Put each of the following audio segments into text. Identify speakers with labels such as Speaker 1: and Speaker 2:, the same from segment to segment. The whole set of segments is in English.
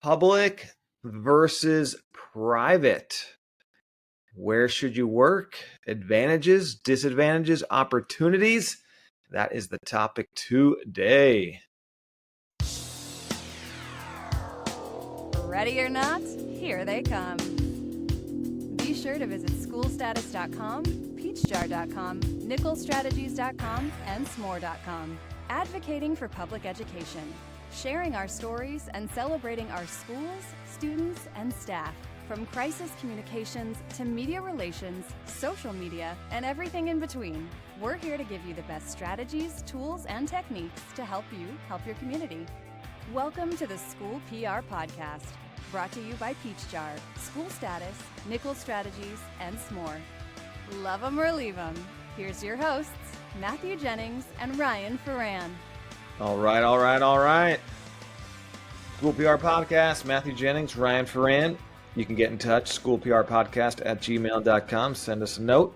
Speaker 1: Public versus private. Where should you work? Advantages, disadvantages, opportunities. That is the topic today.
Speaker 2: Ready or not, here they come. Be sure to visit schoolstatus.com, peachjar.com, nickelstrategies.com, and smore.com. Advocating for public education, sharing our stories and celebrating our schools, students, and staff. From crisis communications to media relations, social media, and everything in between, we're here to give you the best strategies, tools, and techniques to help you help your community. Welcome to the School PR Podcast, brought to you by Peachjar, School Status, Nickel Strategies, and Smore. Love 'em or leave 'em. Here's your hosts, Matthew Jennings and Ryan Ferran.
Speaker 1: All right. School PR Podcast, Matthew Jennings, Ryan Ferran. You can get in touch, schoolprpodcast@gmail.com. Send us a note.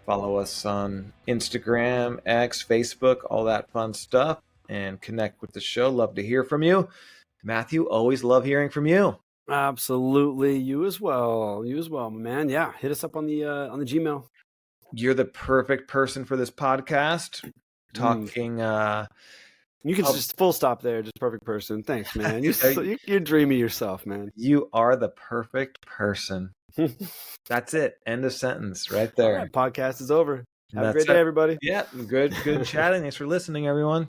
Speaker 1: Follow us on Instagram, X, Facebook, all that fun stuff, and connect with the show. Love to hear from you. Matthew, always love hearing from you.
Speaker 3: Absolutely. You as well, my man. Yeah. Hit us up on the Gmail.
Speaker 1: You're the perfect person for this podcast. Talking
Speaker 3: you can just full stop there. Just perfect person. Thanks, man. You're dreamy yourself, man.
Speaker 1: You are the perfect person. That's it. End of sentence right there.
Speaker 3: Right, podcast is over. Have a great day, everybody.
Speaker 1: Yeah, good chatting. Thanks for listening, everyone.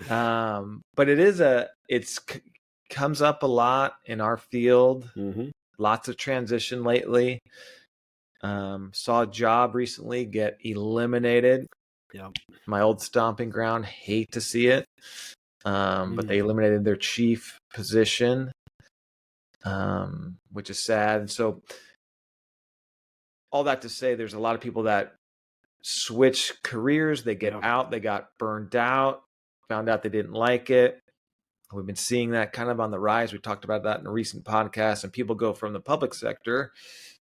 Speaker 1: But it's comes up a lot in our field.
Speaker 3: Mm-hmm.
Speaker 1: Lots of transition lately. Saw a job recently get eliminated.
Speaker 3: Yeah,
Speaker 1: my old stomping ground. Hate to see it. But they eliminated their chief position, which is sad. And so all that to say, there's a lot of people that switch careers. They get out. They got burned out, found out they didn't like it. We've been seeing that kind of on the rise. We talked about that in a recent podcast. And people go from the public sector,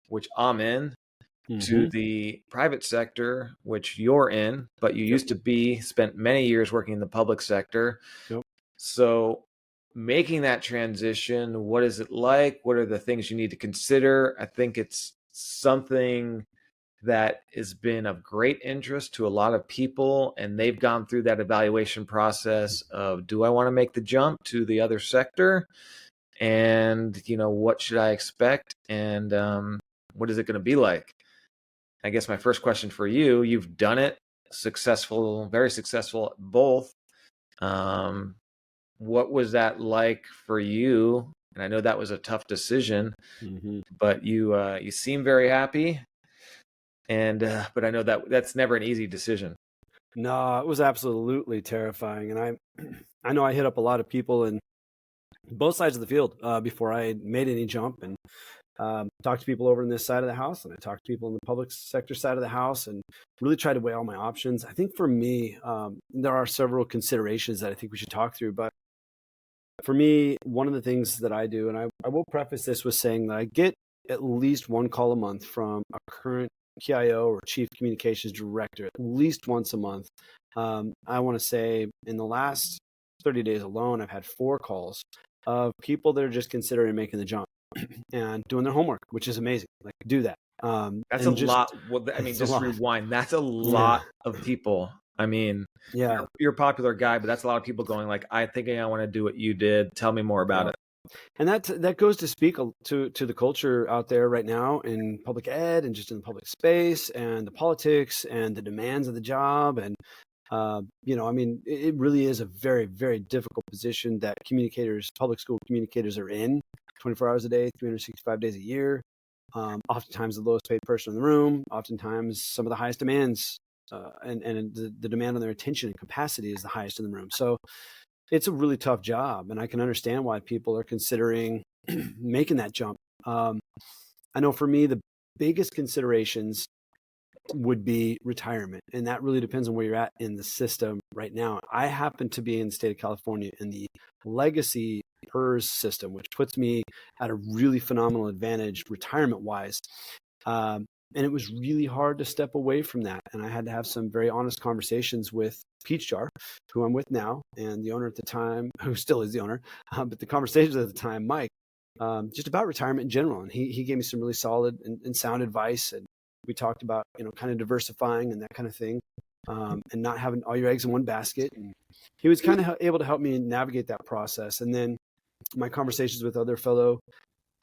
Speaker 1: which I'm in, to the private sector, which you're in, but you used to spent many years working in the public sector.
Speaker 3: Yep.
Speaker 1: So making that transition, what is it like? What are the things you need to consider? I think it's something that has been of great interest to a lot of people, and they've gone through that evaluation process of, do I want to make the jump to the other sector? And, what should I expect? And what is it going to be like? I guess my first question for you, you've done it, very successful at both. What was that like for you? And I know that was a tough decision, but you seem very happy. And but I know that's never an easy decision.
Speaker 3: No, it was absolutely terrifying. And I know I hit up a lot of people in both sides of the field before I made any jump, and talked to people over in this side of the house, and I talked to people in the public sector side of the house, and really tried to weigh all my options. I think for me, there are several considerations that I think we should talk through. But for me, one of the things that I do, and I will preface this with saying that I get at least one call a month from a current PIO or Chief Communications Director, at least once a month. I want to say in the last 30 days alone, I've had 4 calls of people that are just considering making the jump and doing their homework, which is amazing. Like, do that.
Speaker 1: That's a lot. Well, I mean, just rewind. That's a lot of people. I mean, you're a popular guy, but that's a lot of people going like, I want to do what you did. Tell me more about it.
Speaker 3: And that goes to speak to the culture out there right now in public ed and just in the public space and the politics and the demands of the job. And, it really is a very, very difficult position that public school communicators are in 24 hours a day, 365 days a year. Oftentimes the lowest paid person in the room, oftentimes some of the highest demands, and the demand on their attention and capacity is the highest in the room. So it's a really tough job, and I can understand why people are considering making that jump. I know for me, the biggest considerations would be retirement, and that really depends on where you're at in the system right now. I happen to be in the state of California in the legacy PERS system, which puts me at a really phenomenal advantage retirement-wise. And it was really hard to step away from that. And I had to have some very honest conversations with Peach Jar, who I'm with now, and the owner at the time, who still is the owner, but the conversations at the time, Mike, just about retirement in general. And he gave me some really solid and sound advice. And we talked about, kind of diversifying and that kind of thing, and not having all your eggs in one basket. And he was kind of able to help me navigate that process. And then my conversations with other fellow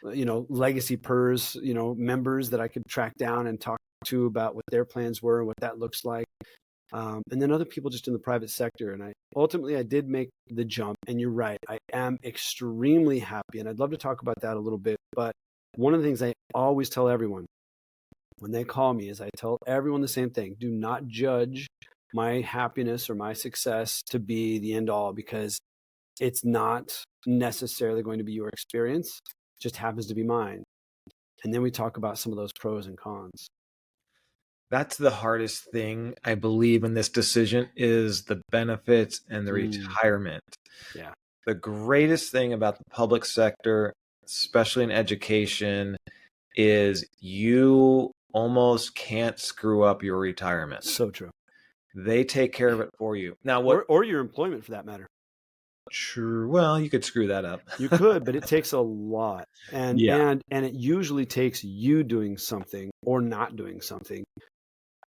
Speaker 3: legacy PERS, members that I could track down and talk to about what their plans were and what that looks like. And then other people just in the private sector. And I did make the jump. And you're right, I am extremely happy. And I'd love to talk about that a little bit. But one of the things I always tell everyone when they call me is I tell everyone the same thing. Do not judge my happiness or my success to be the end all, because it's not necessarily going to be your experience. Just happens to be mine. And then we talk about some of those pros and cons.
Speaker 1: That's the hardest thing, I believe, in this decision is the benefits and the retirement.
Speaker 3: Yeah.
Speaker 1: The greatest thing about the public sector, especially in education, is you almost can't screw up your retirement.
Speaker 3: So true.
Speaker 1: They take care of it for you. Now,
Speaker 3: or your employment for that matter.
Speaker 1: Sure. Well, you could screw that up.
Speaker 3: You could, but it takes a lot. And it usually takes you doing something or not doing something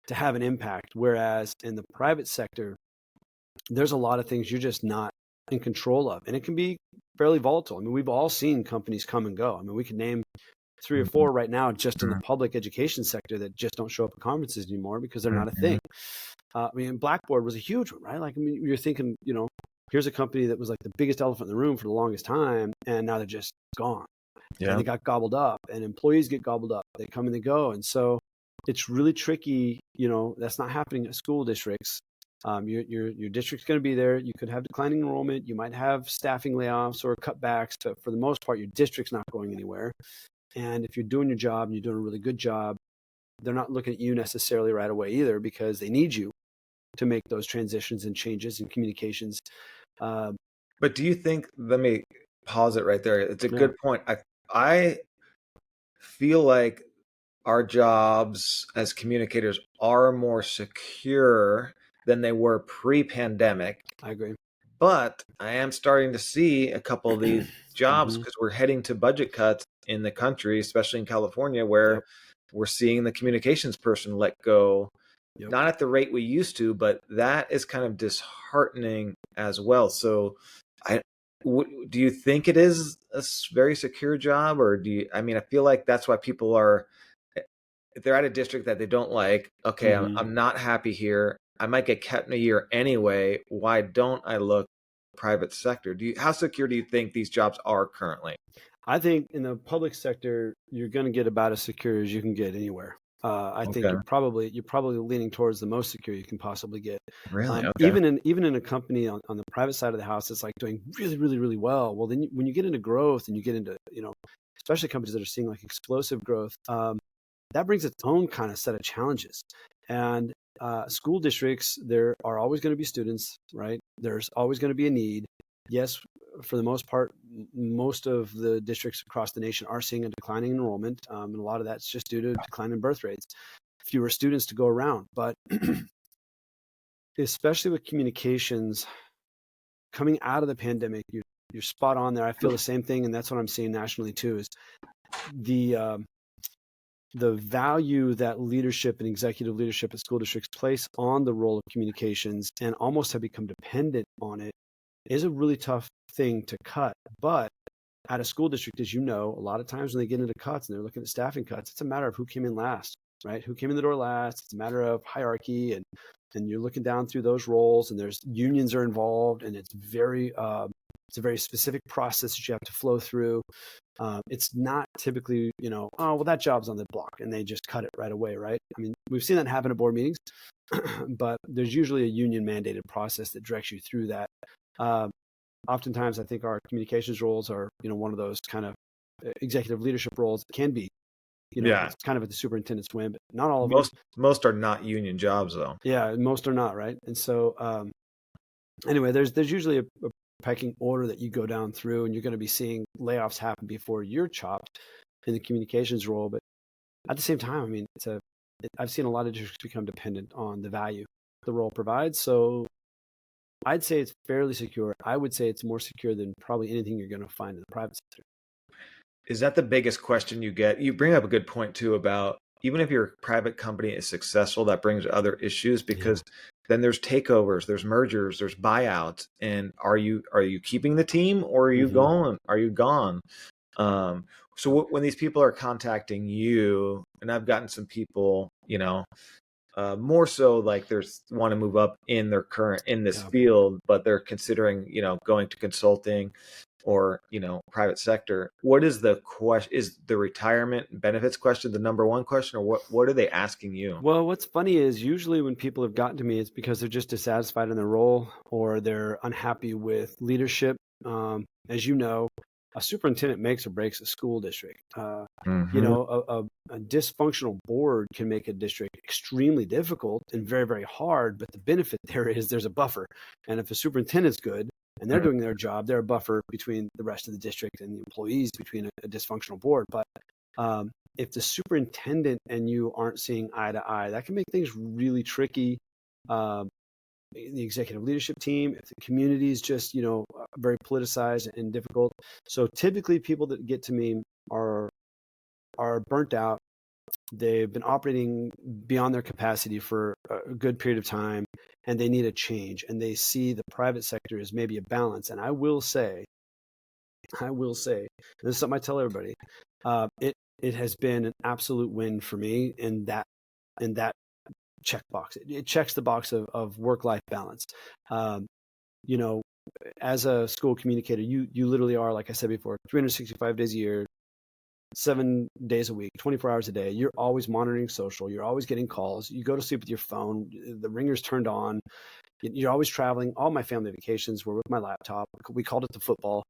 Speaker 3: to have an impact. Whereas in the private sector, there's a lot of things you're just not in control of. And it can be fairly volatile. I mean, we've all seen companies come and go. I mean, we could name 3 or 4 right now just in the public education sector that just don't show up at conferences anymore because they're not a thing. I mean, Blackboard was a huge one, right? Like, I mean, you're thinking, here's a company that was like the biggest elephant in the room for the longest time, and now they're just gone. Yeah. And they got gobbled up, and employees get gobbled up. They come and they go. And so it's really tricky. That's not happening at school districts. Your district's going to be there. You could have declining enrollment. You might have staffing layoffs or cutbacks, but for the most part, your district's not going anywhere. And if you're doing your job and you're doing a really good job, they're not looking at you necessarily right away either, because they need you to make those transitions and changes in communications.
Speaker 1: But do you think, let me pause it right there. It's a good point. I feel like our jobs as communicators are more secure than they were pre-pandemic.
Speaker 3: I agree.
Speaker 1: But I am starting to see a couple of these jobs because we're heading to budget cuts in the country, especially in California, where we're seeing the communications person let go. Yep. Not at the rate we used to, but that is kind of disheartening as well. So do you think it is a very secure job, or I feel like that's why people are, if they're at a district that they don't like, okay, I'm not happy here. I might get kept in a year anyway. Why don't I look private sector? How secure do you think these jobs are currently? I
Speaker 3: think in the public sector, you're going to get about as secure as you can get anywhere. I think you're probably leaning towards the most secure you can possibly get.
Speaker 1: Really?
Speaker 3: Even in a company on the private side of the house that's like doing really, really, really well. Well, then when you get into growth and you get into, especially companies that are seeing like explosive growth, that brings its own kind of set of challenges. And school districts, there are always going to be students, right? There's always going to be a need. Yes, for the most part, most of the districts across the nation are seeing a declining enrollment, and a lot of that's just due to decline in birth rates. Fewer students to go around, but especially with communications coming out of the pandemic, you're spot on there. I feel the same thing, and that's what I'm seeing nationally too. Is the value that leadership and executive leadership at school districts place on the role of communications and almost have become dependent on it is a really tough thing to cut. But at a school district, as you know, a lot of times when they get into cuts and they're looking at staffing cuts, it's a matter of who came in last, right? Who came in the door last. It's a matter of hierarchy, and you're looking down through those roles, and there's unions are involved, and it's a very specific process that you have to flow through. It's not typically, oh, well, that job's on the block, and they just cut it right away, right? I mean, we've seen that happen at board meetings, but there's usually a union mandated process that directs you through that. Oftentimes, I think our communications roles are, one of those kind of executive leadership roles that can be, it's kind of at the superintendent's whim, but not all of them.
Speaker 1: Most are not union jobs, though.
Speaker 3: Yeah, most are not, right? And so, anyway, there's usually a pecking order that you go down through, and you're going to be seeing layoffs happen before you're chopped in the communications role. But at the same time, I mean, I've seen a lot of districts become dependent on the value the role provides. So I'd say it's fairly secure. I would say it's more secure than probably anything you're going to find in the private sector.
Speaker 1: Is that the biggest question you get? You bring up a good point too about even if your private company is successful, that brings other issues because then there's takeovers, there's mergers, there's buyouts, and are you keeping the team or are you going? Are you gone? So when these people are contacting you, and I've gotten some people, more so like there's want to move up in their in this field, but they're considering, going to consulting or, private sector. What is the question? Is the retirement benefits question the number one question, or what are they asking you?
Speaker 3: Well, what's funny is usually when people have gotten to me, it's because they're just dissatisfied in their role or they're unhappy with leadership. As you know, a superintendent makes or breaks a school district. A dysfunctional board can make a district extremely difficult and very, very hard, but the benefit there is there's a buffer. And if a superintendent's good and they're doing their job, they're a buffer between the rest of the district and the employees between a dysfunctional board. But if the superintendent and you aren't seeing eye to eye, that can make things really tricky. The executive leadership team, if the community is just, very politicized and difficult. So typically people that get to me are burnt out. They've been operating beyond their capacity for a good period of time, and they need a change. And they see the private sector as maybe a balance. And I will say, this is something I tell everybody, it has been an absolute win for me in that checkbox. It checks the box of work-life balance. As a school communicator, you literally are, like I said before, 365 days a year, 7 days a week, 24 hours a day. You're always monitoring social. You're always getting calls. You go to sleep with your phone. The ringer's turned on. You're always traveling. All my family vacations were with my laptop. We called it the football.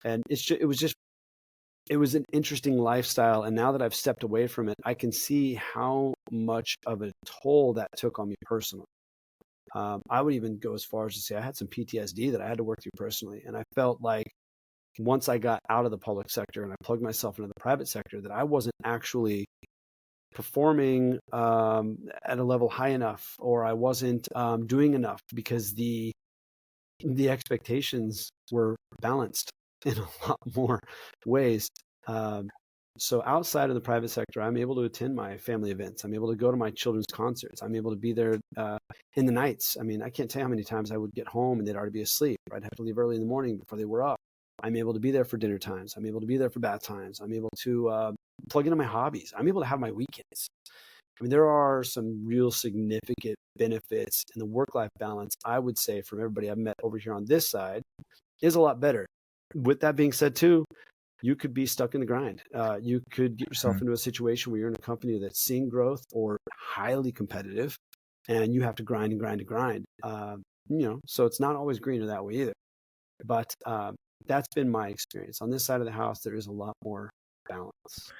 Speaker 3: And it was an interesting lifestyle. And now that I've stepped away from it, I can see how much of a toll that took on me personally. I would even go as far as to say I had some PTSD that I had to work through personally. And I felt like once I got out of the public sector and I plugged myself into the private sector, that I wasn't actually performing at a level high enough, or I wasn't doing enough because the expectations were balanced in a lot more ways. So outside of the private sector, I'm able to attend my family events. I'm able to go to my children's concerts. I'm able to be there in the nights. I mean, I can't tell you how many times I would get home and they'd already be asleep. I'd have to leave early in the morning before they were up. I'm able to be there for dinner times. I'm able to be there for bath times. I'm able to plug into my hobbies. I'm able to have my weekends. I mean, there are some real significant benefits, and the work-life balance, I would say, from everybody I've met over here on this side, is a lot better. With that being said, too, you could be stuck in the grind. You could get yourself into a situation where you're in a company that's seeing growth or highly competitive, and you have to grind and grind and grind. So it's not always greener that way either. But that's been my experience. On this side of the house, there is a lot more balance.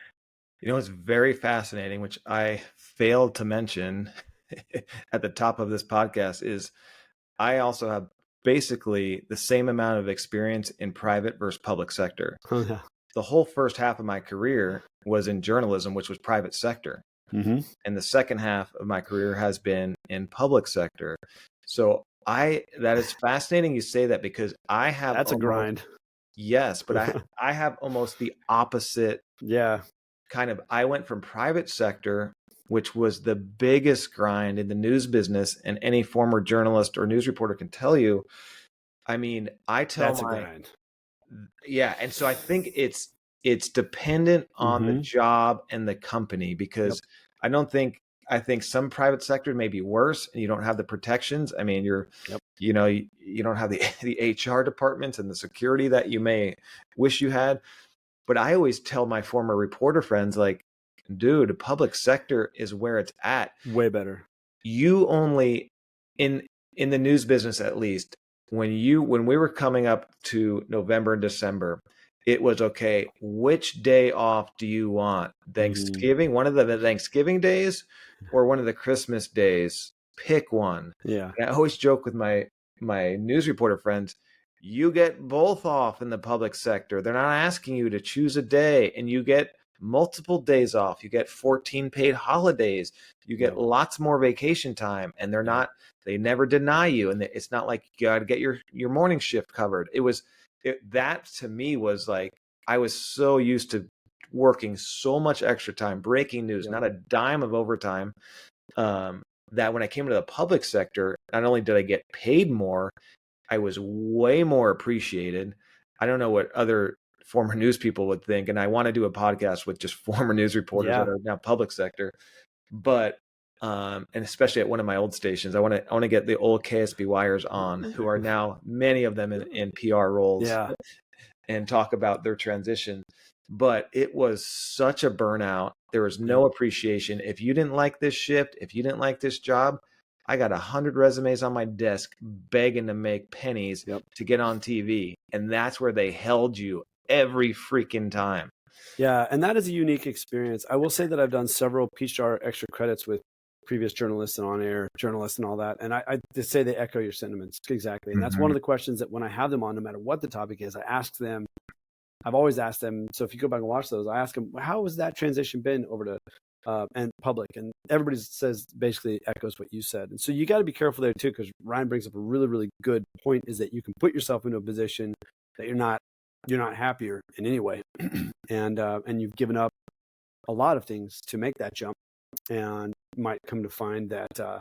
Speaker 1: It's very fascinating, which I failed to mention at the top of this podcast, is I also have basically the same amount of experience in private versus public sector.
Speaker 3: Oh, yeah.
Speaker 1: The whole first half of my career was in journalism, which was private sector. And the second half of my career has been in public sector. So that is fascinating you say that, because I have
Speaker 3: that's a grind.
Speaker 1: Yes, but I have almost the opposite.
Speaker 3: Yeah.
Speaker 1: Kind of, I went from private sector, which was the biggest grind in the news business, and any former journalist or news reporter can tell you. I mean,
Speaker 3: that's a grind.
Speaker 1: Yeah, and so I think it's dependent on the job and the company, because I think some private sector may be worse and you don't have the protections. I mean, you don't have the HR departments and the security that you may wish you had. But I always tell my former reporter friends, like, dude, public sector is where it's at.
Speaker 3: Way better.
Speaker 1: You only, in the news business at least, when we were coming up to November and December, it was, okay, which day off do you want? Thanksgiving, one of the Thanksgiving days or one of the Christmas days? Pick one.
Speaker 3: Yeah.
Speaker 1: And I always joke with my news reporter friends, you get both off in the public sector. They're not asking you to choose a day, and you get multiple days off. You get 14 paid holidays. You get lots more vacation time, and they never deny you. And it's not like you got to get your morning shift covered. That to me was like, I was so used to working so much extra time, breaking news, not a dime of overtime, that when I came to the public sector, not only did I get paid more, I was way more appreciated. I don't know what other former news people would think, and I want to do a podcast with just former news reporters that are now public sector. But and especially at one of my old stations, I want to get the old KSBYers on, who are now many of them in PR roles, and talk about their transition. But it was such a burnout. There was no appreciation. If you didn't like this shift, if you didn't like this job, I got 100 resumes on my desk begging to make pennies to get on TV. And that's where they held you every freaking time.
Speaker 3: Yeah, and that is a unique experience. I will say that I've done several Peachjar extra credits with previous journalists and on-air journalists and all that. And I just say they echo your sentiments. Exactly. And that's one of the questions that when I have them on, no matter what the topic is, I ask them. I've always asked them. So if you go back and watch those, I ask them, how has that transition been over to and public? And everybody says basically echoes what you said. And so you got to be careful there too, because Ryan brings up a really, really good point, is that you can put yourself into a position that you're not happier in any way. And you've given up a lot of things to make that jump, and might come to find that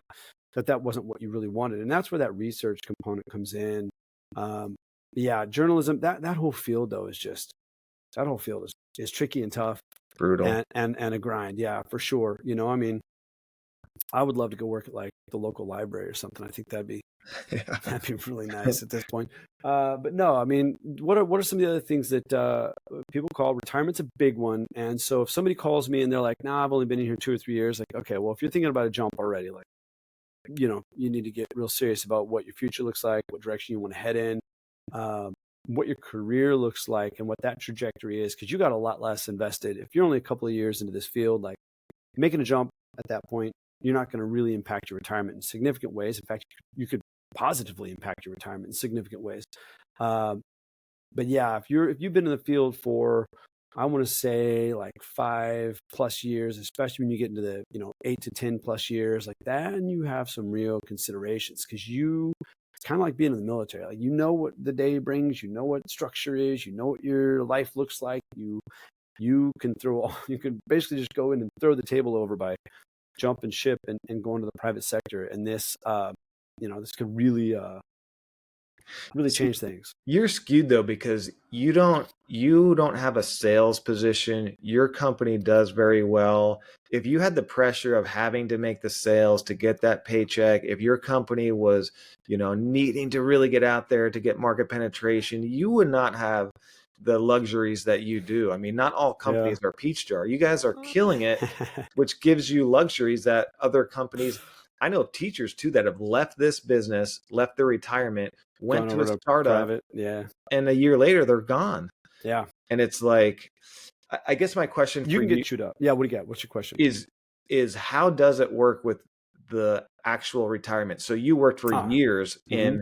Speaker 3: that wasn't what you really wanted. And that's where that research component comes in. Journalism, that whole field though is tricky and tough,
Speaker 1: brutal,
Speaker 3: and a grind. Yeah, for sure. I mean, I would love to go work at like the local library or something. I think that'd be really nice at this point. But no, I mean, what are some of the other things that people call retirement's a big one? And so if somebody calls me and they're like, "Nah, I've only been in here 2 or 3 years," like, okay, well, if you're thinking about a jump already, like, you need to get real serious about what your future looks like, what direction you want to head in, what your career looks like, and what that trajectory is, because you got a lot less invested. If you're only a couple of years into this field, like making a jump at that point, you're not going to really impact your retirement in significant ways. In fact, you could positively impact your retirement in significant ways. But yeah, if you've been in the field for, I want to say like 5+ years, especially when you get into the 8 to 10+ years, like that, and you have some real considerations, because it's kind of like being in the military. Like, what the day brings, what structure is, what your life looks like. You can basically just go in and throw the table over by jumping ship and going to the private sector. And this, this could really change things.
Speaker 1: You're skewed though, because you don't have a sales position. Your company does very well. If you had the pressure of having to make the sales to get that paycheck, if your company was, needing to really get out there to get market penetration, you would not have the luxuries that you do. I mean, not all companies are Peachjar. You guys are killing it, which gives you luxuries that other companies. I know teachers too that have left this business, left their retirement, went to a startup, and a year later they're gone.
Speaker 3: Yeah.
Speaker 1: And it's like, I guess my question for
Speaker 3: you can get chewed up. Yeah. What do you got? What's your question?
Speaker 1: Is how does it work with the actual retirement? So you worked for years in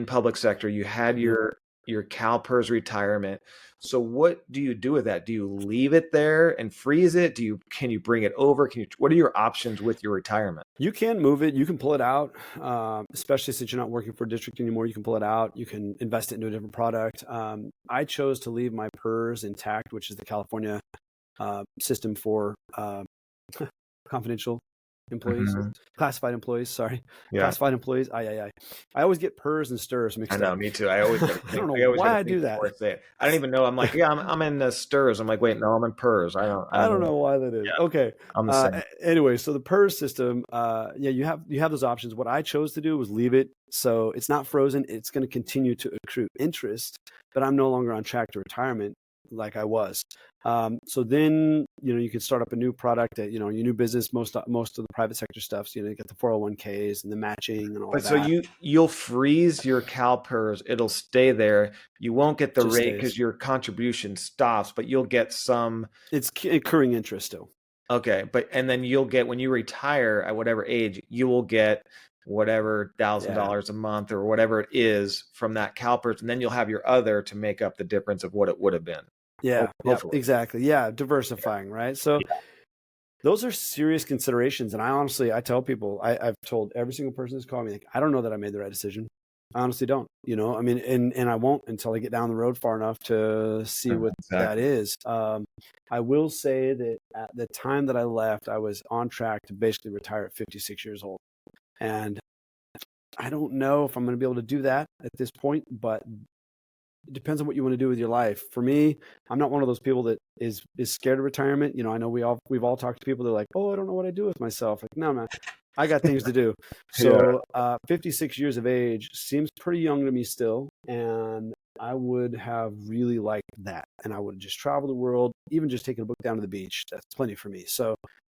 Speaker 1: public sector. You had your CalPERS retirement. So what do you do with that? Do you leave it there and freeze it? Can you bring it over? What are your options with your retirement?
Speaker 3: You can move it. You can pull it out, especially since you're not working for a district anymore. You can pull it out. You can invest it into a different product. I chose to leave my PERS intact, which is the California system for confidential employees, classified employees. Classified employees. I always get PERS and STIRS mixed up.
Speaker 1: I know, me too. I always I
Speaker 3: don't know why I do that.
Speaker 1: I don't even know. I'm like, I'm in the STIRS. I'm like, wait, no, I'm in PERS. I don't
Speaker 3: know why that is. Yeah. Okay.
Speaker 1: I'm the same.
Speaker 3: Anyway, so the PERS system, you have those options. What I chose to do was leave it. So it's not frozen. It's going to continue to accrue interest, but I'm no longer on track to retirement like I was. So then, you can start up a new product that, your new business, most of the private sector stuff. You get the 401ks and the matching and all that.
Speaker 1: So you'll freeze your CalPERS. It'll stay there. You won't get the rate because your contribution stops, but you'll get some.
Speaker 3: It's accruing interest still.
Speaker 1: Okay. And then you'll get, when you retire at whatever age, you will get whatever $1,000 a month or whatever it is from that CalPERS. And then you'll have your other to make up the difference of what it would have been.
Speaker 3: Yeah, yeah,
Speaker 1: hopefully.
Speaker 3: exactly. Yeah, diversifying, right? So
Speaker 1: Yeah.
Speaker 3: those are serious considerations. And I tell people, I've told every single person who's called me, like, I don't know that I made the right decision. I honestly don't, I mean, and I won't until I get down the road far enough to see what that
Speaker 1: Exactly.
Speaker 3: is. I will say that at the time that I left, I was on track to basically retire at 56 years old. And I don't know if I'm going to be able to do that at this point, but it depends on what you want to do with your life. For me, I'm not one of those people that is scared of retirement. I know we've all talked to people. They're like, "Oh, I don't know what I do with myself." Like, no, man, I got things to do.
Speaker 1: Yeah.
Speaker 3: So, 56 years of age seems pretty young to me still, and I would have really liked that. And I would just travel the world, even just taking a book down to the beach. That's plenty for me. So,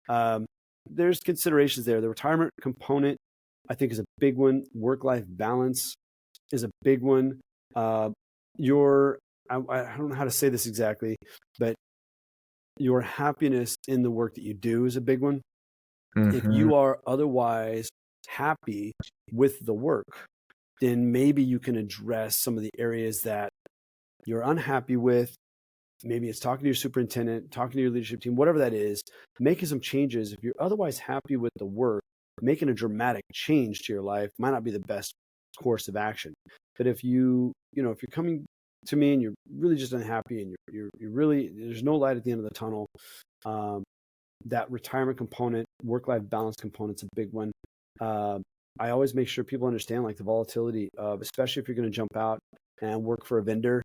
Speaker 3: um, there's considerations there. The retirement component, I think, is a big one. Work-life balance is a big one. I don't know how to say this exactly, but your happiness in the work that you do is a big one. If
Speaker 1: Mm-hmm.
Speaker 3: you are otherwise happy with the work, then maybe you can address some of the areas that you're unhappy with. Maybe it's talking to your superintendent, talking to your leadership team, whatever that is, making some changes. If you're otherwise happy with the work, making a dramatic change to your life might not be the best course of action. But if if you're coming to me and you're really just unhappy and you're really, there's no light at the end of the tunnel, that retirement component, work-life balance component's a big one. I always make sure people understand, like, the volatility of, especially if you're going to jump out and work for a vendor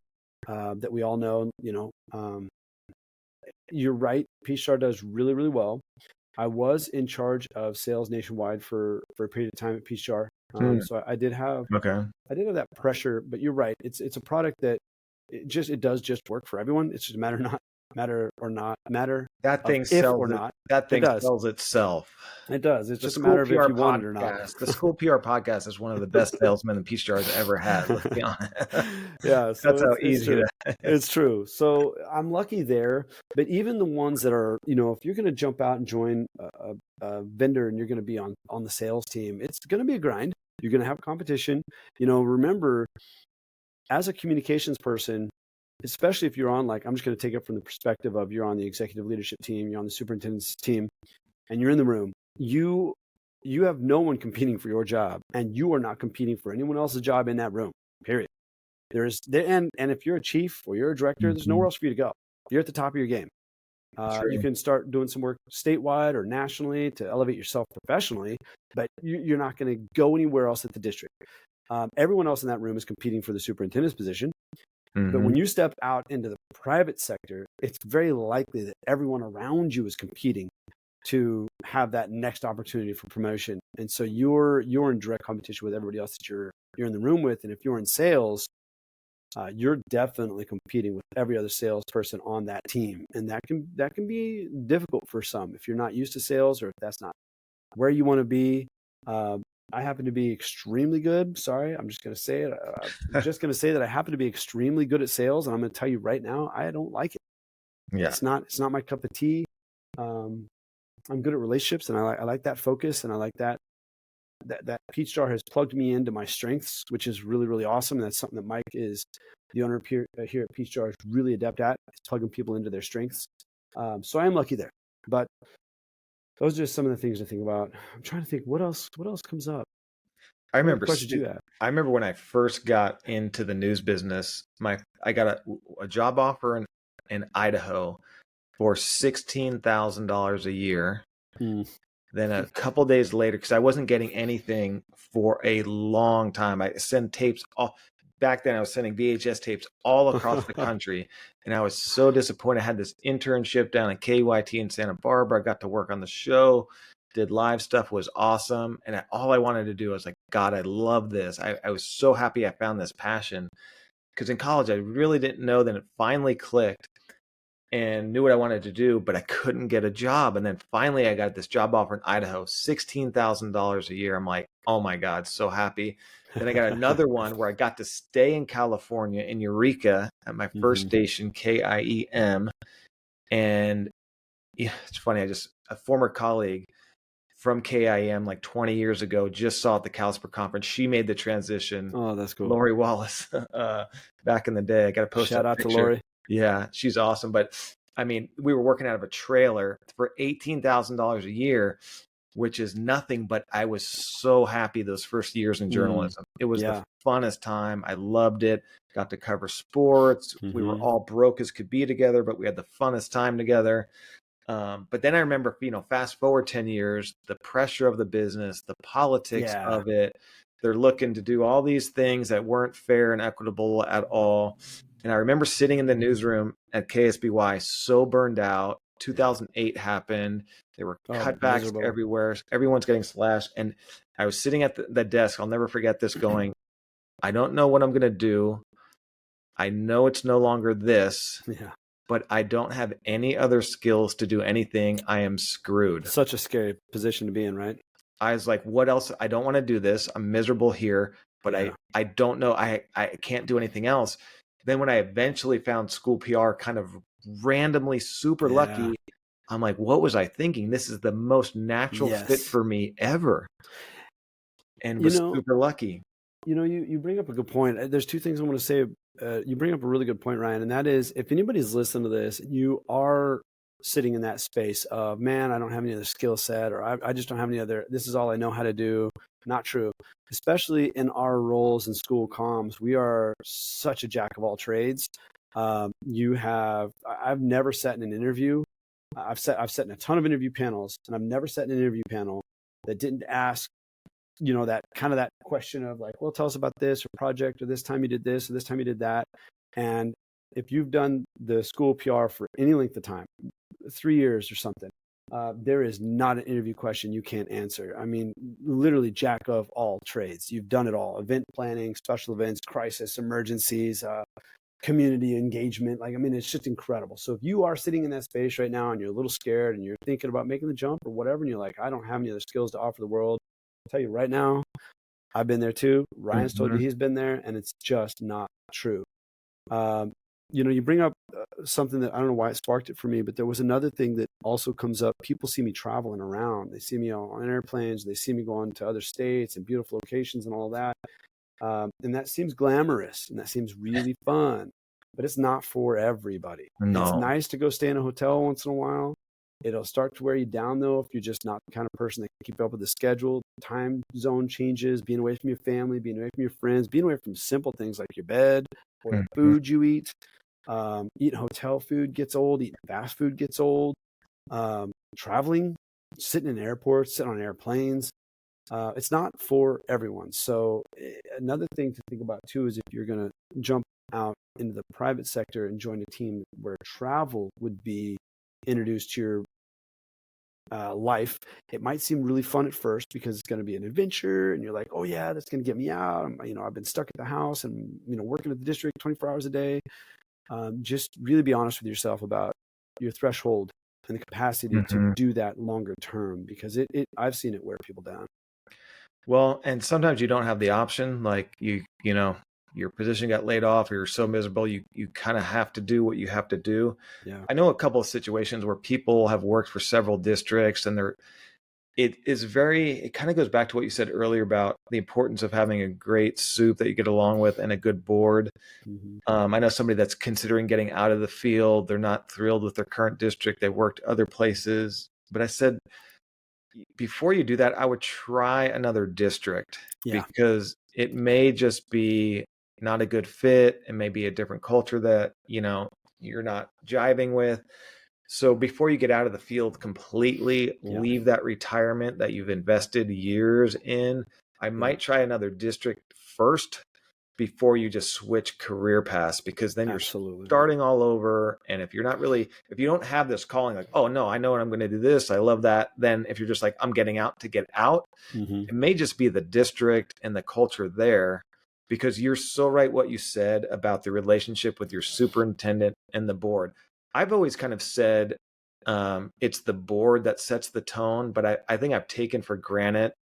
Speaker 3: that we all know. You're right. PeachJar does really, really well. I was in charge of sales nationwide for a period of time at PeachJar. So I did have
Speaker 1: Okay.
Speaker 3: that pressure, but you're right. It's a product that it does just work for everyone. It's just a matter
Speaker 1: That
Speaker 3: of
Speaker 1: thing
Speaker 3: if or
Speaker 1: sells it.
Speaker 3: not.
Speaker 1: That
Speaker 3: It
Speaker 1: thing
Speaker 3: does.
Speaker 1: sells itself.
Speaker 3: It does. It's
Speaker 1: The
Speaker 3: just a
Speaker 1: school
Speaker 3: matter of if
Speaker 1: PR
Speaker 3: you want it or not.
Speaker 1: podcast. The school PR podcast is one of the best salesmen the Peach Jar's ever had. Let's be honest.
Speaker 3: Yeah, so
Speaker 1: That's how
Speaker 3: it's
Speaker 1: easy
Speaker 3: true.
Speaker 1: that is.
Speaker 3: It's true. So I'm lucky there. But even the ones that are, if you're going to jump out and join a vendor and you're going to be on the sales team, it's going to be a grind. You're going to have competition. Remember, as a communications person, especially if you're on, like, I'm just going to take it from the perspective of, you're on the executive leadership team, you're on the superintendent's team, and you're in the room, you have no one competing for your job, and you are not competing for anyone else's job in that room, period. And if you're a chief or you're a director, there's nowhere else for you to go. You're at the top of your game. You can start doing some work statewide or nationally to elevate yourself professionally, but you're not going to go anywhere else at the district. Everyone else in that room is competing for the superintendent's position. But when you step out into the private sector, it's very likely that everyone around you is competing to have that next opportunity for promotion. And so you're in direct competition with everybody else that you're in the room with. And if you're in sales, you're definitely competing with every other salesperson on that team. And that can be difficult for some if you're not used to sales, or if that's not where you want to be. I happen to be extremely good. Sorry, I'm just going to say it. I'm just going to say that I happen to be extremely good at sales, and I'm going to tell you right now, I don't like it.
Speaker 1: Yeah.
Speaker 3: It's not my cup of tea. I'm good at relationships, and I like that focus, and I like that PeachJar has plugged me into my strengths, which is really, really awesome. And that's something that Mike, is the owner here at PeachJar, is really adept at, is plugging people into their strengths. So I am lucky there. But those are just some of the things to think about. I'm trying to think what else comes up.
Speaker 1: I remember when I first got into the news business, I got a job offer in Idaho for $16,000 a year. Then a couple days later, because I wasn't getting anything for a long time, I sent tapes back then. I was sending VHS tapes all across the country, and I was so disappointed. I had this internship down at KYT in Santa Barbara. I got to work on the show, did live stuff, was awesome. And all I wanted to do, I was like, God, I love this. I was so happy I found this passion, because in college, I really didn't know. Then it finally clicked and knew what I wanted to do, but I couldn't get a job. And then finally I got this job offer in Idaho, $16,000 a year. I'm like, oh my God, so happy. Then I got another one where I got to stay in California, in Eureka, at my first station, KIEM. And yeah, it's funny. A former colleague from KIM like 20 years ago just saw at the CalSPR conference. She made the transition.
Speaker 3: Oh, that's cool.
Speaker 1: Lori Wallace, back in the day. I got to post
Speaker 3: shout out to Lori.
Speaker 1: Yeah, she's awesome. But I mean, we were working out of a trailer for $18,000 a year, which is nothing, but I was so happy those first years in
Speaker 3: Mm,
Speaker 1: journalism. It was the
Speaker 3: yeah.
Speaker 1: funnest time. I loved it. Got to cover sports. We were
Speaker 3: Hmm.
Speaker 1: all broke as could be together, but we had the funnest time together. But then I remember, fast forward 10 years, the pressure of the business, the politics
Speaker 3: Yeah.
Speaker 1: of it. They're looking to do all these things that weren't fair and equitable at all. And I remember sitting in the newsroom at KSBY so burned out.
Speaker 3: Yeah.
Speaker 1: 2008 happened. There were
Speaker 3: Oh,
Speaker 1: cutbacks
Speaker 3: miserable.
Speaker 1: everywhere. Everyone's getting slashed. And I was sitting at the desk. I'll never forget this going, I don't know what I'm going to do. I know it's no longer this,
Speaker 3: Yeah.
Speaker 1: but I don't have any other skills to do anything. I am screwed.
Speaker 3: Such a scary position to be in, right?
Speaker 1: I was like, what else? I don't want to do this. I'm miserable here, but
Speaker 3: Yeah.
Speaker 1: I don't know. I can't do anything else. Then when I eventually found school PR kind of randomly super
Speaker 3: Yeah.
Speaker 1: lucky, I'm like, what was I thinking? This is the most natural fit
Speaker 3: Yes.
Speaker 1: for me ever, and
Speaker 3: You
Speaker 1: was
Speaker 3: know,
Speaker 1: super lucky.
Speaker 3: you bring up a good point. There's two things I want to say. You bring up a really good point, Ryan, and that is if anybody's listening to this, you are sitting in that space of, man, I don't have any other skill set, or I just don't have any other, this is all I know how to do. Not true. Especially in our roles in school comms, we are such a jack of all trades. I've never sat in an interview. I've sat in a ton of interview panels, and I've never sat in an interview panel that didn't ask, that kind of that question of like, well, tell us about this or project, or this time you did this, or this time you did that. And if you've done the school PR for any length of time, 3 years or something, there is not an interview question you can't answer. I mean, literally jack of all trades. You've done it all: event planning, special events, crisis, emergencies, community engagement. Like, I mean, it's just incredible. So if you are sitting in that space right now and you're a little scared and you're thinking about making the jump or whatever, and you're like, I don't have any other skills to offer the world, I'll tell you right now, I've been there too. Ryan's told you
Speaker 1: Mhm.
Speaker 3: he's been there, and it's just not true. Um, you bring up something that I don't know why it sparked it for me, but there was another thing that also comes up. People see me traveling around. They see me on airplanes. They see me going to other states and beautiful locations and all that. And that seems glamorous and that seems really fun, but it's not for everybody. It's
Speaker 1: No.
Speaker 3: nice to go stay in a hotel once in a while. It'll start to wear you down though if you're just not the kind of person that can keep up with the schedule, time zone changes, being away from your family, being away from your friends, being away from simple things like your bed or the
Speaker 1: Mhm.
Speaker 3: food you eat. Eating hotel food gets old, eating fast food gets old. Traveling, sitting in airports, sitting on airplanes, it's not for everyone. So another thing to think about too is if you're going to jump out into the private sector and join a team where travel would be introduced to your life, it might seem really fun at first because it's going to be an adventure and you're like, oh yeah, that's going to get me out. I've been stuck at the house and working at the district 24 hours a day. Just really be honest with yourself about your threshold and the capacity to
Speaker 1: Mhm.
Speaker 3: do that longer term, because I've seen it wear people down.
Speaker 1: Well, and sometimes you don't have the option. Like your position got laid off, or you're so miserable, you kind of have to do what you have to do.
Speaker 3: Yeah.
Speaker 1: I know a couple of situations where people have worked for several districts, and it kind of goes back to what you said earlier about the importance of having a great soup that you get along with and a good board.
Speaker 3: Hmm.
Speaker 1: I know somebody that's considering getting out of the field. They're not thrilled with their current district. They've worked other places, but I said, before you do that, I would try another district
Speaker 3: Yeah.
Speaker 1: because it may just be not a good fit. It may be a different culture that, you're not jiving with. So before you get out of the field completely,
Speaker 3: Yeah.
Speaker 1: leave that retirement that you've invested years in. I
Speaker 3: Yeah.
Speaker 1: might try another district first before you just switch career paths, because then you're
Speaker 3: Absolutely.
Speaker 1: starting all over. And if you don't have this calling, like, oh no, I know what I'm going to do this, I love that. Then if you're just like, I'm getting out to get out,
Speaker 3: Hmm.
Speaker 1: it may just be the district and the culture there, because you're so right what you said about the relationship with your superintendent and the board. I've always kind of said it's the board that sets the tone, but I think I've taken for granted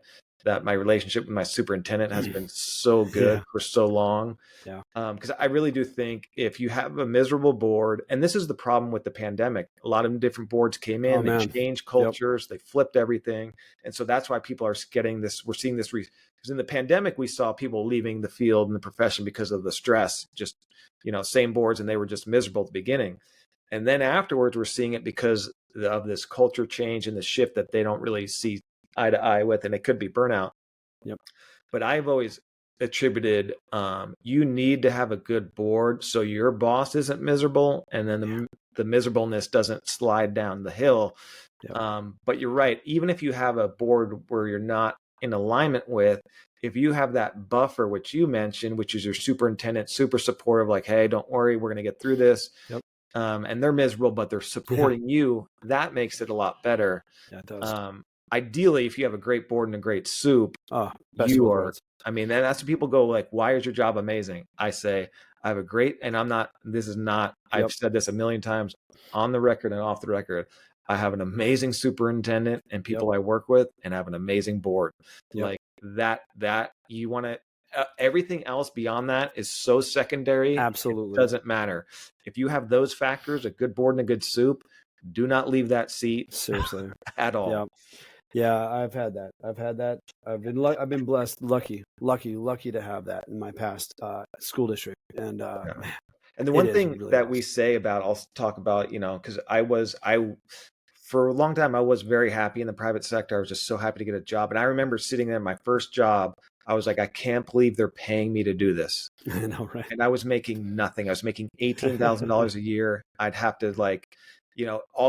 Speaker 1: that my relationship with my superintendent has been so good
Speaker 3: Yeah.
Speaker 1: for so long.
Speaker 3: Yeah.
Speaker 1: Because I really do think if you have a miserable board, and this is the problem with the pandemic, a lot of different boards came
Speaker 3: Oh
Speaker 1: in, they
Speaker 3: man.
Speaker 1: changed
Speaker 3: Yep.
Speaker 1: cultures, they flipped everything. And so that's why people are getting this. We're seeing this because in the pandemic, we saw people leaving the field and the profession because of the stress, just, same boards, and they were just miserable at the beginning. And then afterwards, we're seeing it because of this culture change and the shift that they don't really see eye to eye with, and it could be burnout.
Speaker 3: Yep.
Speaker 1: But I've always attributed you need to have a good board so your boss isn't miserable, and then the miserableness doesn't slide down the hill.
Speaker 3: Yep.
Speaker 1: But you're right. Even if you have a board where you're not in alignment with, if you have that buffer, which you mentioned, which is your superintendent, super supportive, like, hey, don't worry, we're going to get through this.
Speaker 3: Yep.
Speaker 1: And they're miserable, but they're supporting you. That makes it a lot better.
Speaker 3: Yeah, it does.
Speaker 1: Ideally, if you have a great board and a great soup,
Speaker 3: best
Speaker 1: you
Speaker 3: of both
Speaker 1: are.
Speaker 3: worlds.
Speaker 1: I mean, that's when people go like, "Why is your job amazing?" I say, "I have a great," and I'm not. This is not. I've said this a million times on the record and off the record. I have an amazing superintendent and people I work with, and I have an amazing board. Like that. You want to. Everything else beyond that is so secondary.
Speaker 3: Absolutely.
Speaker 1: It doesn't matter. If you have those factors, a good board and a good soup, do not leave that seat.
Speaker 3: Seriously.
Speaker 1: At all.
Speaker 3: Yeah, I've had that. I've been blessed, lucky to have that in my past school district. And
Speaker 1: and the one thing really that we say about, I'll talk about, because for a long time, I was very happy in the private sector. I was just so happy to get a job. And I remember sitting there in my first job, I was like, I can't believe they're paying me to do this.
Speaker 3: I know, right?
Speaker 1: And I was making nothing. I was making $18,000 a year. I'd have to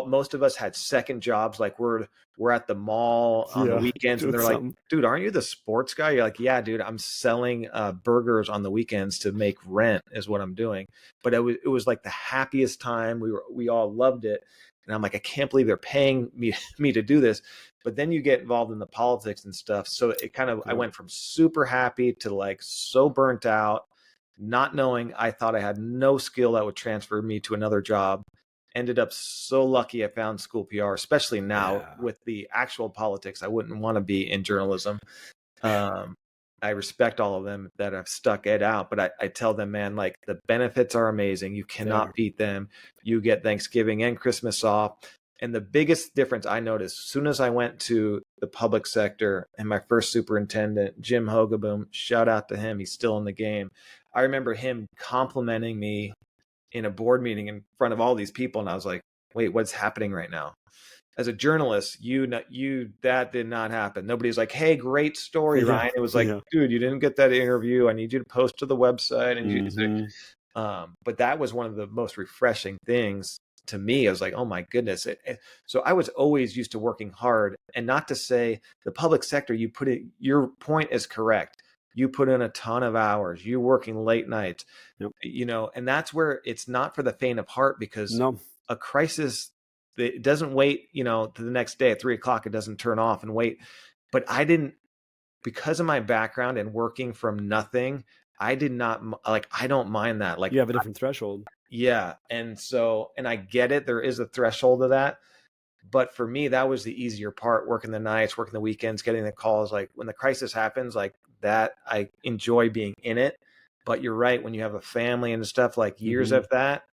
Speaker 1: most of us had second jobs. Like we're at the mall on the weekends, and they're like, dude, aren't you the sports guy? You're like, yeah, dude, I'm selling burgers on the weekends to make rent is what I'm doing. But it was like the happiest time. We all loved it. And I'm like, I can't believe they're paying me to do this. But then you get involved in the politics and stuff. So it kind of, I went from super happy to like so burnt out, not knowing. I thought I had no skill that would transfer me to another job. Ended up so lucky I found school PR, especially now with the actual politics. I wouldn't want to be in journalism. I respect all of them that have stuck it out, but I tell them, man, like the benefits are amazing. You cannot beat them. You get Thanksgiving and Christmas off. And the biggest difference I noticed, as soon as I went to the public sector and my first superintendent, Jim Hogaboom, shout out to him. He's still in the game. I remember him complimenting me in a board meeting in front of all these people. And I was like, wait, what's happening right now? As a journalist, that did not happen. Nobody's like, hey, great story, Ryan. It was like, dude, you didn't get that interview. I need you to post to the website. And but that was one of the most refreshing things to me. I was like, oh my goodness. So I was always used to working hard, and not to say the public sector, your point is correct. You put in a ton of hours, you're working late nights, and that's where it's not for the faint of heart, because a crisis, it doesn't wait, to the next day at 3:00, it doesn't turn off and wait. But I didn't, because of my background and working from nothing, I did not I don't mind that. Like
Speaker 3: you have a different threshold.
Speaker 1: Yeah. And I get it. There is a threshold of that. But for me, that was the easier part, working the nights, working the weekends, getting the calls. Like when the crisis happens, like that, I enjoy being in it. But you're right. When you have a family and stuff, like years of that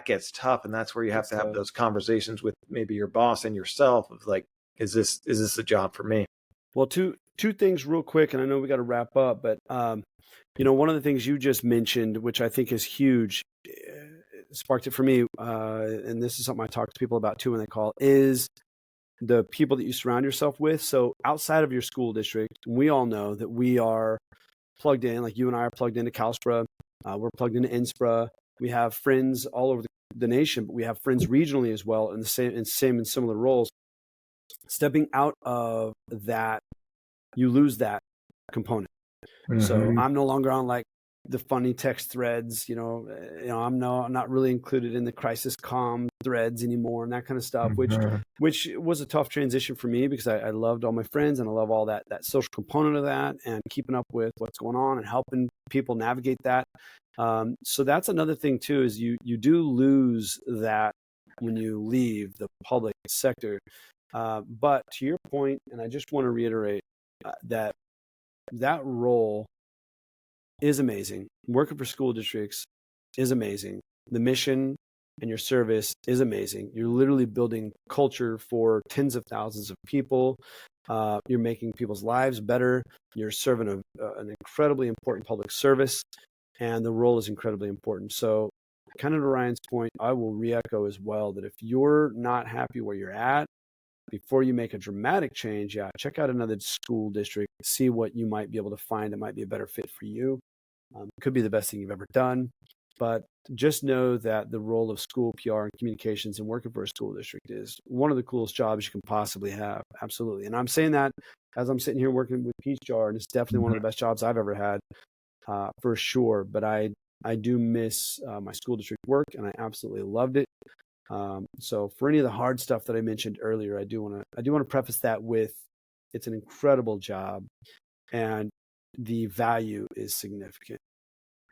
Speaker 1: gets tough. And that's where you have to have those conversations with maybe your boss and yourself of like, is this a job for me?
Speaker 3: Well, two things real quick. And I know we got to wrap up, but one of the things you just mentioned, which I think is huge, sparked it for me, and this is something I talk to people about too when they call, is the people that you surround yourself with. So outside of your school district, we all know that we are plugged in, like you and I are plugged into CalSPRA, we're plugged into NSPRA, we have friends all over the nation, but we have friends regionally as well in the same and similar roles. Stepping out of that, you lose that component. So I'm no longer on like the funny text threads, I'm not really included in the crisis comm threads anymore and that kind of stuff, which was a tough transition for me, because I loved all my friends and I love all that social component of that and keeping up with what's going on and helping people navigate that. So that's another thing too, is you do lose that when you leave the public sector. But to your point, and I just want to reiterate, that role is amazing. Working for school districts is amazing. The mission and your service is amazing. You're literally building culture for tens of thousands of people. You're making people's lives better. You're serving an incredibly important public service, and the role is incredibly important. So, kind of to Ryan's point, I will re-echo as well that if you're not happy where you're at, before you make a dramatic change, check out another school district, see what you might be able to find that might be a better fit for you. It could be the best thing you've ever done, but just know that the role of school PR and communications and working for a school district is one of the coolest jobs you can possibly have. Absolutely. And I'm saying that as I'm sitting here working with Peach Jar, and it's definitely one of the best jobs I've ever had, for sure. But I do miss my school district work, and I absolutely loved it. So for any of the hard stuff that I mentioned earlier, I do want to preface that with it's an incredible job, and the value is significant.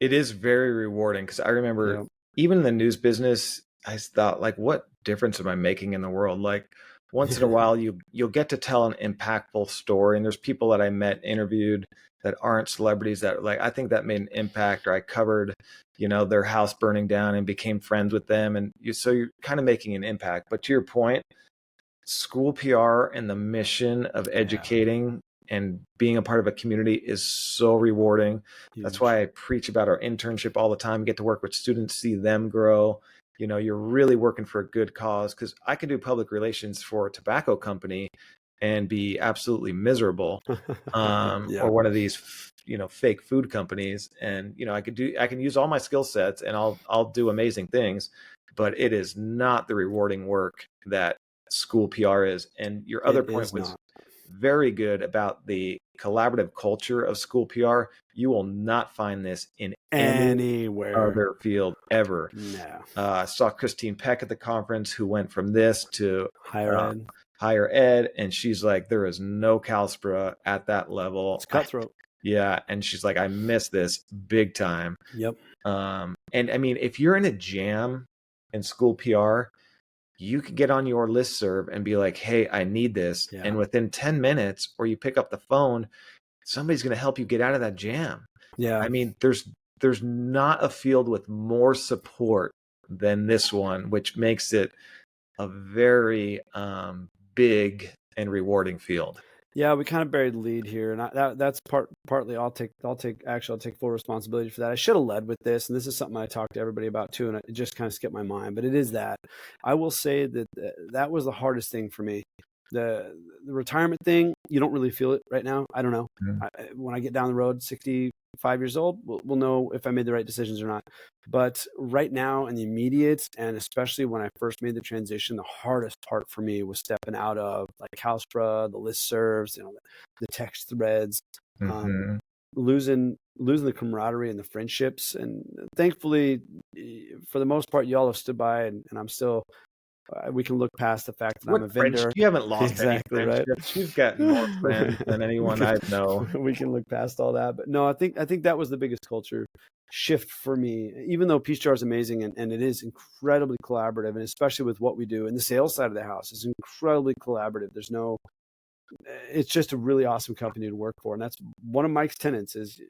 Speaker 1: It is very rewarding because I remember even in the news business, I thought, like, what difference am I making in the world? Like, once in a while, you'll get to tell an impactful story, and there's people that I met, interviewed that aren't celebrities that, like, I think that made an impact, or I covered, their house burning down and became friends with them, and so you're kind of making an impact. But to your point, school PR and the mission of educating and being a part of a community is so rewarding. Huge. That's why I preach about our internship all the time. Get to work with students, see them grow. You're really working for a good cause, because I could do public relations for a tobacco company and be absolutely miserable, or one of these, fake food companies. And, I can use all my skill sets and I'll do amazing things, but it is not the rewarding work that school PR is. And your other point was very good about the collaborative culture of school PR. You will not find this in anywhere other field ever.
Speaker 3: No.
Speaker 1: I saw Christine Peck at the conference, who went from this to
Speaker 3: higher
Speaker 1: ed, and she's like, there is no CalSPRA at that level.
Speaker 3: It's cutthroat.
Speaker 1: And she's like, I miss this big time.
Speaker 3: Yep.
Speaker 1: And I mean, if you're in a jam in school PR, you could get on your listserv and be like, hey, I need this. And within 10 minutes, or you pick up the phone, somebody's going to help you get out of that jam.
Speaker 3: Yeah.
Speaker 1: I mean, there's not a field with more support than this one, which makes it a very big and rewarding field.
Speaker 3: Yeah, we kind of buried the lead here, and that's partly I'll take full responsibility for that. I should have led with this, and this is something I talked to everybody about too, and it just kind of skipped my mind. But it is that I will say that that was the hardest thing for me. The retirement thing, you don't really feel it right now. I don't know. When I get down the road, 65 years old, we'll know if I made the right decisions or not. But right now, in the immediate, and especially when I first made the transition, the hardest part for me was stepping out of like CalSPRA, the listservs, the text threads, losing the camaraderie and the friendships. And thankfully, for the most part, y'all have stood by, and I'm still. We can look past the fact that I'm a vendor.
Speaker 1: You haven't lost any friendships.
Speaker 3: Right?
Speaker 1: You've got more friends than anyone I know.
Speaker 3: We can look past all that. But no, I think that was the biggest culture shift for me. Even though Peach Jar is amazing and it is incredibly collaborative, and especially with what we do in the sales side of the house is incredibly collaborative. It's just a really awesome company to work for. And that's one of Mike's tenets is,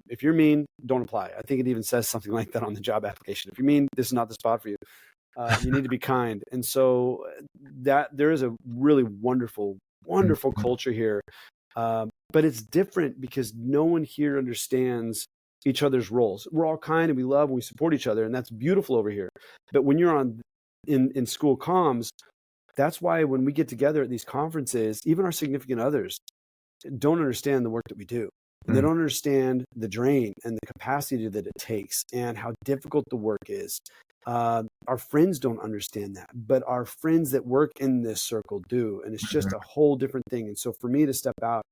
Speaker 3: if you're mean, don't apply. I think it even says something like that on the job application. If you're mean, this is not the spot for you. You need to be kind. And so that there is a really wonderful culture here. But it's different because no one here understands each other's roles. We're all kind and we love and we support each other. And that's beautiful over here. But when you're in school comms, that's why when we get together at these conferences, even our significant others don't understand the work that we do. And they don't understand the drain and the capacity that it takes and how difficult the work is. Our friends don't understand that, but our friends that work in this circle do. And it's just a whole different thing. And so for me to step out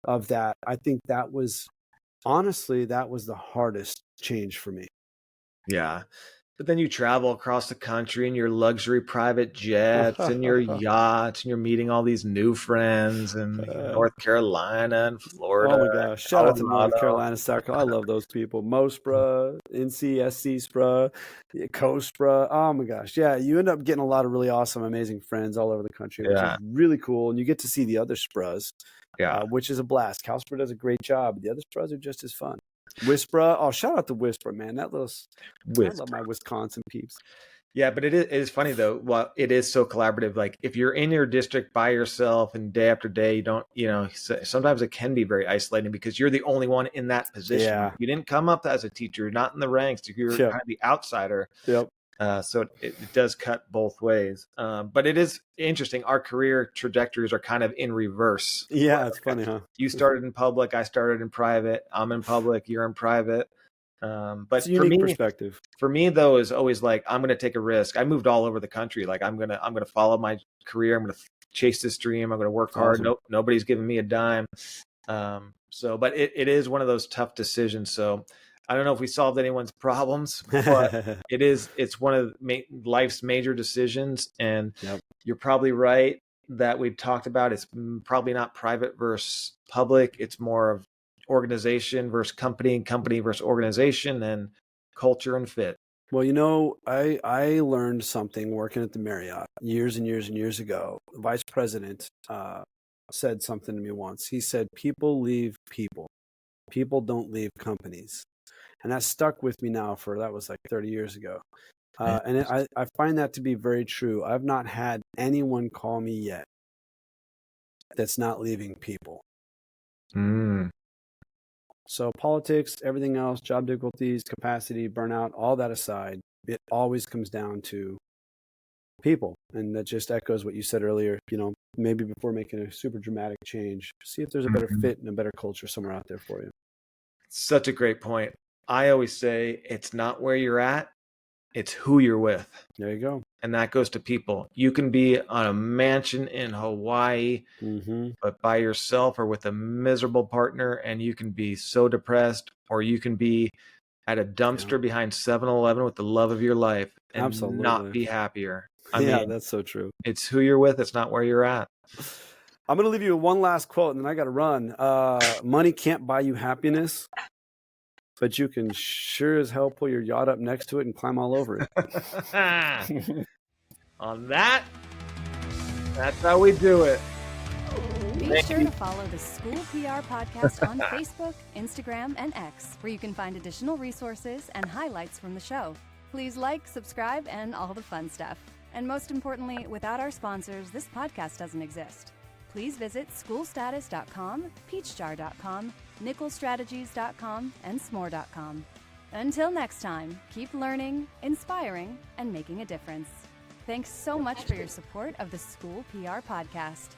Speaker 3: of that, I think that was the hardest change for me.
Speaker 1: Yeah. But then you travel across the country in your luxury private jets and your yachts, and you're meeting all these new friends in North Carolina and Florida.
Speaker 3: Oh my gosh. Shout out to North Carolina, South Carolina. I love those people. MoSPRA, NCSC SPRA, CoSPRA. Oh my gosh. Yeah. You end up getting a lot of really awesome, amazing friends all over the country, which is really cool. And you get to see the other SPRAs.
Speaker 1: Yeah.
Speaker 3: which is a blast. CalSPRA does a great job. The other spreads are just as fun. WISPRA, oh, shout out to WISPRA, man. I love my Wisconsin peeps.
Speaker 1: Yeah, but it is funny though. Well, it is so collaborative. Like if you're in your district by yourself and day after day, you don't, sometimes it can be very isolating because you're the only one in that position.
Speaker 3: Yeah.
Speaker 1: You didn't come up as a teacher, you're not in the ranks. You're
Speaker 3: Yep.
Speaker 1: kind of the outsider.
Speaker 3: Yep.
Speaker 1: So it does cut both ways. But it is interesting. Our career trajectories are kind of in reverse.
Speaker 3: Yeah, it's funny, huh?
Speaker 1: You started in public, I started in private. I'm in public, you're in private. But
Speaker 3: It's a unique perspective.
Speaker 1: For me though, is always like, I'm going to take a risk. I moved all over the country. Like I'm going to follow my career. I'm going to chase this dream. I'm going to work hard.
Speaker 3: Awesome.
Speaker 1: Nope, nobody's giving me a dime. But it is one of those tough decisions. So I don't know if we solved anyone's problems, but it's one of life's major decisions. And
Speaker 3: Yep.
Speaker 1: You're probably right that we've talked about. It's probably not private versus public. It's more of organization versus company and company versus organization and culture and fit.
Speaker 3: Well, I learned something working at the Marriott years and years and years ago. The vice president said something to me once. He said, people leave people. People don't leave companies. And that stuck with me now that was like 30 years ago. And I find that to be very true. I've not had anyone call me yet that's not leaving people. So politics, everything else, job difficulties, capacity, burnout, all that aside, it always comes down to people. And that just echoes what you said earlier, maybe before making a super dramatic change, see if there's a better fit and a better culture somewhere out there for you.
Speaker 1: Such a great point. I always say it's not where you're at, it's who you're with.
Speaker 3: There you go.
Speaker 1: And that goes to people. You can be on a mansion in Hawaii, but by yourself or with a miserable partner, and you can be so depressed, or you can be at a dumpster behind 7-Eleven with the love of your life and
Speaker 3: Absolutely.
Speaker 1: not be happier. I mean,
Speaker 3: that's so true.
Speaker 1: It's who you're with. It's not where you're at.
Speaker 3: I'm going to leave you with one last quote, and then I got to run. Money can't buy you happiness, but you can sure as hell pull your yacht up next to it and climb all over it.
Speaker 1: On that, that's how we do it.
Speaker 2: Be sure to follow the School PR Podcast on Facebook, Instagram, and X, where you can find additional resources and highlights from the show. Please like, subscribe, and all the fun stuff. And most importantly, without our sponsors, this podcast doesn't exist. Please visit schoolstatus.com, peachjar.com, nickelstrategies.com, and smore.com. Until next time, keep learning, inspiring, and making a difference. Thanks so much for your support of the School PR Podcast.